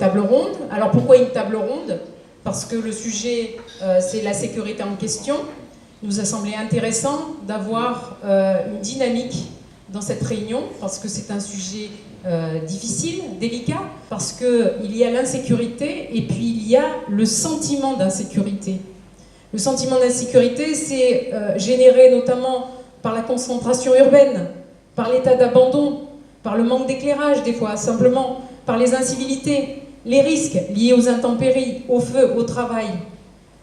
table ronde. Alors pourquoi une table ronde? Parce que le sujet, c'est la sécurité en question. Il nous a semblé intéressant d'avoir une dynamique dans cette réunion, parce que c'est un sujet difficile, délicat, parce qu'il y a l'insécurité et puis il y a le sentiment d'insécurité. Le sentiment d'insécurité, c'est généré notamment par la concentration urbaine, par l'état d'abandon, par le manque d'éclairage des fois, simplement par les incivilités, les risques liés aux intempéries, au feu, au travail.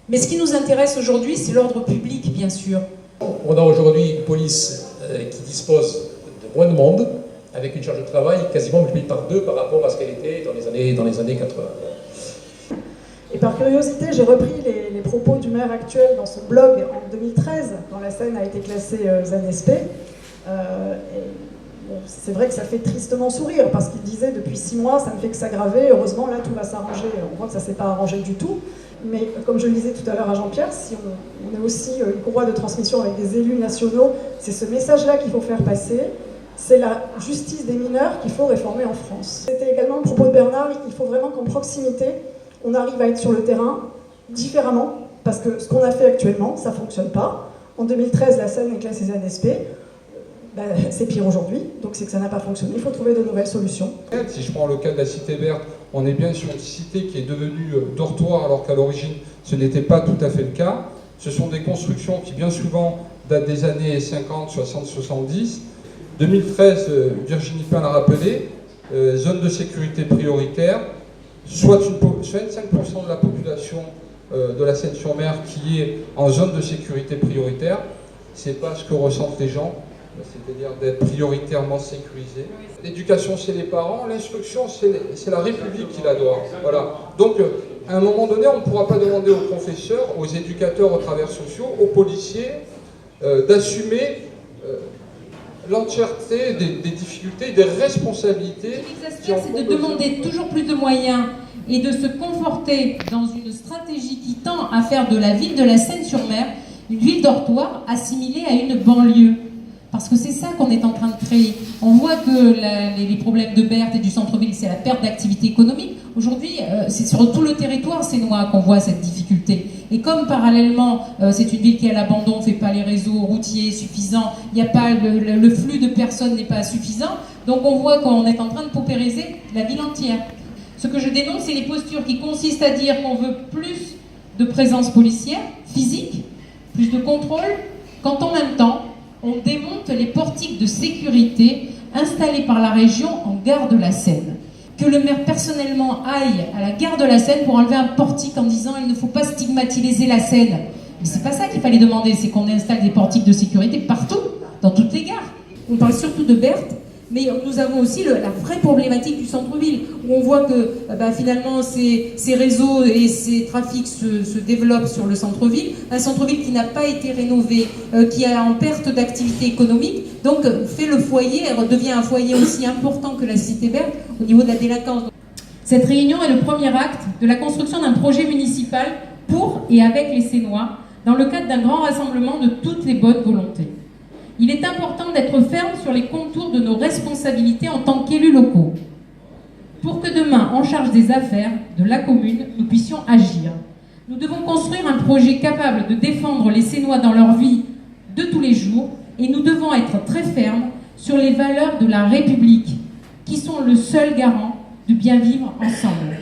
Mais ce qui nous intéresse aujourd'hui, c'est l'ordre public, bien sûr. On a aujourd'hui une police qui dispose de moins de monde, avec une charge de travail quasiment multipliée par 2 par rapport à ce qu'elle était dans les années 80. Et par curiosité, j'ai repris les propos du maire actuel dans son blog en 2013, quand la Seine a été classée ZNSP. C'est vrai que ça fait tristement sourire, parce qu'il disait depuis 6 mois, ça ne fait que s'aggraver, heureusement là tout va s'arranger. On voit que ça ne s'est pas arrangé du tout. Mais comme je le disais tout à l'heure à Jean-Pierre, si on est aussi une courroie de transmission avec des élus nationaux, c'est ce message-là qu'il faut faire passer. C'est la justice des mineurs qu'il faut réformer en France. C'était également le propos de Bernard, il faut vraiment qu'en proximité, on arrive à être sur le terrain différemment, parce que ce qu'on a fait actuellement, ça ne fonctionne pas. En 2013, la Seine est classée ZNSP, c'est pire aujourd'hui, donc c'est que ça n'a pas fonctionné, il faut trouver de nouvelles solutions. Si je prends le cas de la cité verte, on est bien sur une cité qui est devenue dortoir alors qu'à l'origine ce n'était pas tout à fait le cas. Ce sont des constructions qui bien souvent datent des années 50, 60, 70. 2013, Virginie Pain l'a rappelé, zone de sécurité prioritaire, soit 25% de la population de la Seine-sur-Mer qui est en zone de sécurité prioritaire. C'est pas ce que ressentent les gens, c'est-à-dire d'être prioritairement sécurisé. L'éducation, c'est les parents, l'instruction, c'est la République qui la doit. Voilà. Donc, à un moment donné, on ne pourra pas demander aux professeurs, aux éducateurs, aux travailleurs sociaux, aux policiers, d'assumer l'entièreté des difficultés, des responsabilités. Ce qui exaspère, c'est de demander toujours plus de moyens et de se conforter dans une stratégie qui tend à faire de la ville de la Seine-sur-Mer une ville dortoir assimilée à une banlieue. Parce que c'est ça qu'on est en train de créer. On voit que les problèmes de Berthe et du centre-ville, c'est la perte d'activité économique. Aujourd'hui, c'est sur tout le territoire sénois qu'on voit cette difficulté. Et comme parallèlement, c'est une ville qui est à l'abandon, on ne fait pas les réseaux routiers suffisants, il n'y a pas le flux de personnes n'est pas suffisant, donc on voit qu'on est en train de paupériser la ville entière. Ce que je dénonce, c'est les postures qui consistent à dire qu'on veut plus de présence policière, physique, plus de contrôle, quand en même temps, on démonte les portiques de sécurité installés par la région en gare de la Seine. Que le maire personnellement aille à la gare de la Seine pour enlever un portique en disant il ne faut pas stigmatiser la Seine. Mais c'est pas ça qu'il fallait demander, c'est qu'on installe des portiques de sécurité partout, dans toutes les gares. On parle surtout de Berthe, mais nous avons aussi la vraie problématique du centre-ville, où on voit que finalement ces réseaux et ces trafics se développent sur le centre-ville, un centre-ville qui n'a pas été rénové, qui est en perte d'activité économique, donc fait le foyer, devient un foyer aussi important que la cité verte au niveau de la délinquance. Cette réunion est le premier acte de la construction d'un projet municipal pour et avec les Sénois, dans le cadre d'un grand rassemblement de toutes les bonnes volontés. Il est important d'être ferme sur les contours de nos responsabilités en tant qu'élus locaux, pour que demain, en charge des affaires de la commune, nous puissions agir. Nous devons construire un projet capable de défendre les Sénois dans leur vie de tous les jours, et nous devons être très fermes sur les valeurs de la République, qui sont le seul garant de bien vivre ensemble.